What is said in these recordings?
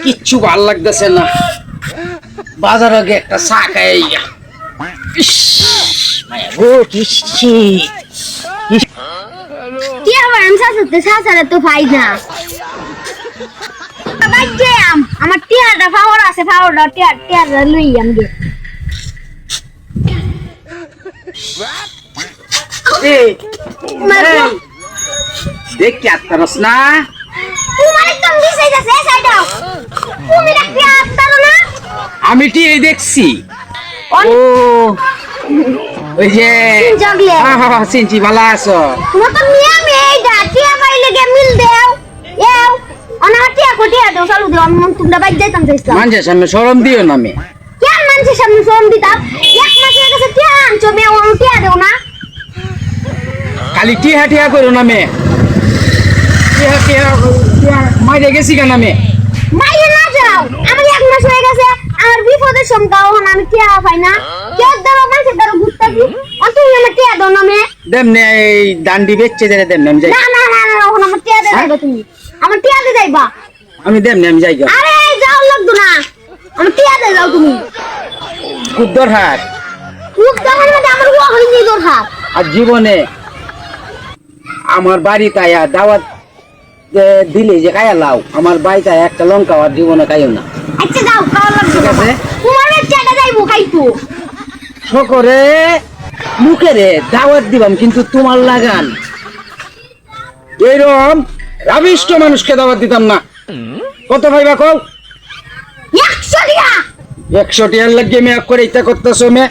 কিচ্ছু ভাল লাগতেছে না। বাজার আগে একটা চা খাই। কি আবার আমি সাসারে তো পাই না। আমার টিয়াটা ফাওয়ার আছে, ফাওয়ারটা টিয়াটা লই আমগে। দেখ কি আত্মারস না তোমার একদম দিছে যাচ্ছে সাইড দাও। তুমি দেখি আত্মারো না? আমি টি এই দেখছি। ও ওই যে জগলে সিনচি ভালো আছো? তোমার তো মিয়া মেয়েটা টিয়া পাইলে গে মিল দেও এও অনার টিয়া কোটিয়া দেও চালু দেও। আমি তোমরা বাইক যাইতাম চাইছিলাম। মানুষের সামনে শরম দিও না মে। কেন মানুষের সামনে শরম দিতাম? এক মাসের কাছে টিয়া আনছো মেয়ে ও টিয়া দেও না? খালি টিহা টিহা করো না মে। টিহা টিহা মাইরে গেছি কেন মে? মাইরে না যাও। আমার এক মাস হয়ে গেছে, আমার বিপদের সংখ্যা ওখানে আমি টিয়া পাই না। কে দেবো মানুষের দ্বারা ঘুরতেছি অন্তত আমার টিয়া দাও না মেয়ে। দেমনে এই ডান্ডি বেচছে যে দেমনে আমি যাই। না না না না ওখানে আমার টিয়া দিয়ে যাইবা তুমি। আমার টিয়া দিয়ে যাইবা। আমি দেমনে আমি যাই। আরে যাও লাগতো না, আমার টিয়া দিয়ে যাও তুমি। কুদ্দর হাট খুব তখন মধ্যে আমার ও হয়নি তোর হাত। আর জীবনে আমার বাড়িতে আয়া দাওয়াত দিলে যে খাইয়া লাও, আমার বাড়িতে একটা লঙ্কা আর জীবনে খাইও না। আচ্ছা যাও খাওয়া লাগতো ঠিক আছে। তোমার বাচ্চাটা যাইবো খাইতো। সকরে মুখেরে দাওয়াত দিবাম কিন্তু তোমার লাগান এরকম রাবিষ্ট মানুষকে দাওয়াত দিতাম না। কত ভাইবা কও? 100 টাকা 100 টিয়ার লাগিয়ে মে করে ইটা করতেছো মে।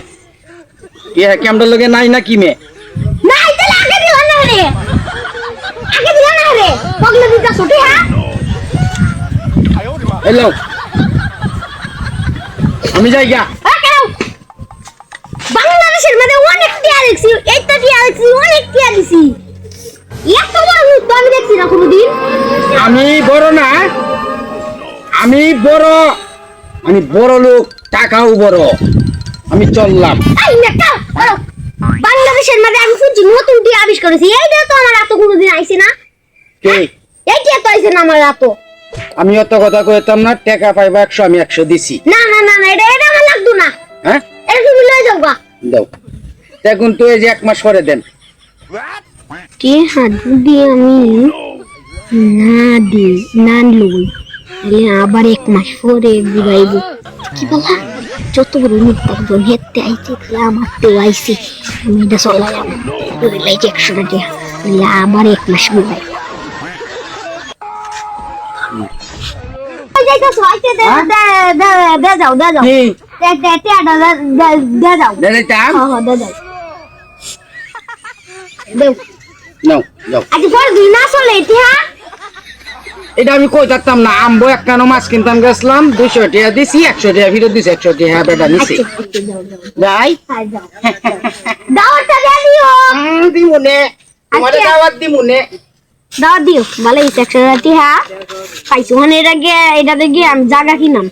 ইয়া ক্যামেরার লগে নাই না কি মে? নাই তাহলে আগে দিও না রে, আগে দিও না রে পগলে দিতা ছুটি। হ্যাঁ হ্যালো আমি যাই গা। কেন বাংলাদেশের মধ্যে অনেক টিয়া দেখছি, এইটা টিয়া দেখছি, অনেক টিয়া দিছি। এত বড় মুখ তো আমি দেখছি না কোনোদিন। আমি বড় না, আমি বড়, আমি বড় লোক, টাকাও বড়। আমি চললাম। এই নেকা বাংলাদেশের মধ্যে আমি শুনছি নতুন টিয়া আবিষ্কার করেছি। এইটা তো আমার এত কোনোদিন আইছে না। কে? এই টিয়া তো আইছে না আমার এত। আমি অত কথা কইতাম না। টাকা পাইবা 100, আমি 100 দিছি। না না না না এটা এটা আমার লাগতো না। হ্যাঁ এটা তুমি লয়ে যাও গা। দাও। দেখুন তো এই যে 1 মাস পরে দেন। কে হাত দিয়ে আমি না লই তাহলে আবার 1 মাস পরে ঘুরাইব। কি বলা যত বড় মুখ একজন হেঁটে আইছে তাহলে আমার তো আইছে, আমি এটা চলাইলাম লাইক 100 টাকা তাহলে আবার 1 মাস ঘুরাই। যাইতাছো আইতে দে যাও দে যাও কি? দে যাও দে দিতাম? হ্যাঁ দে যাও দেও। নাও যাও। আজ পরে দুই না চলে ইতিহা। এটা আমি কই থাকতাম না। আমবো এক কানো মাছ কিনতাম গেছিলাম, 200 টাকা দিছি, 100 টাকা ফিরত দিছি, 100 টাকা বেটা নিছি। ভাই দাওয়াতটা দিয়ে দিও। দিমুনে তোমারে দাওয়াত দিমুনে। দাওয়াত দিও ভালো 100 টাকা পাইছো। মানে এটা গিয়ে এটাতে গিয়ে আমি জায়গা কিনাম।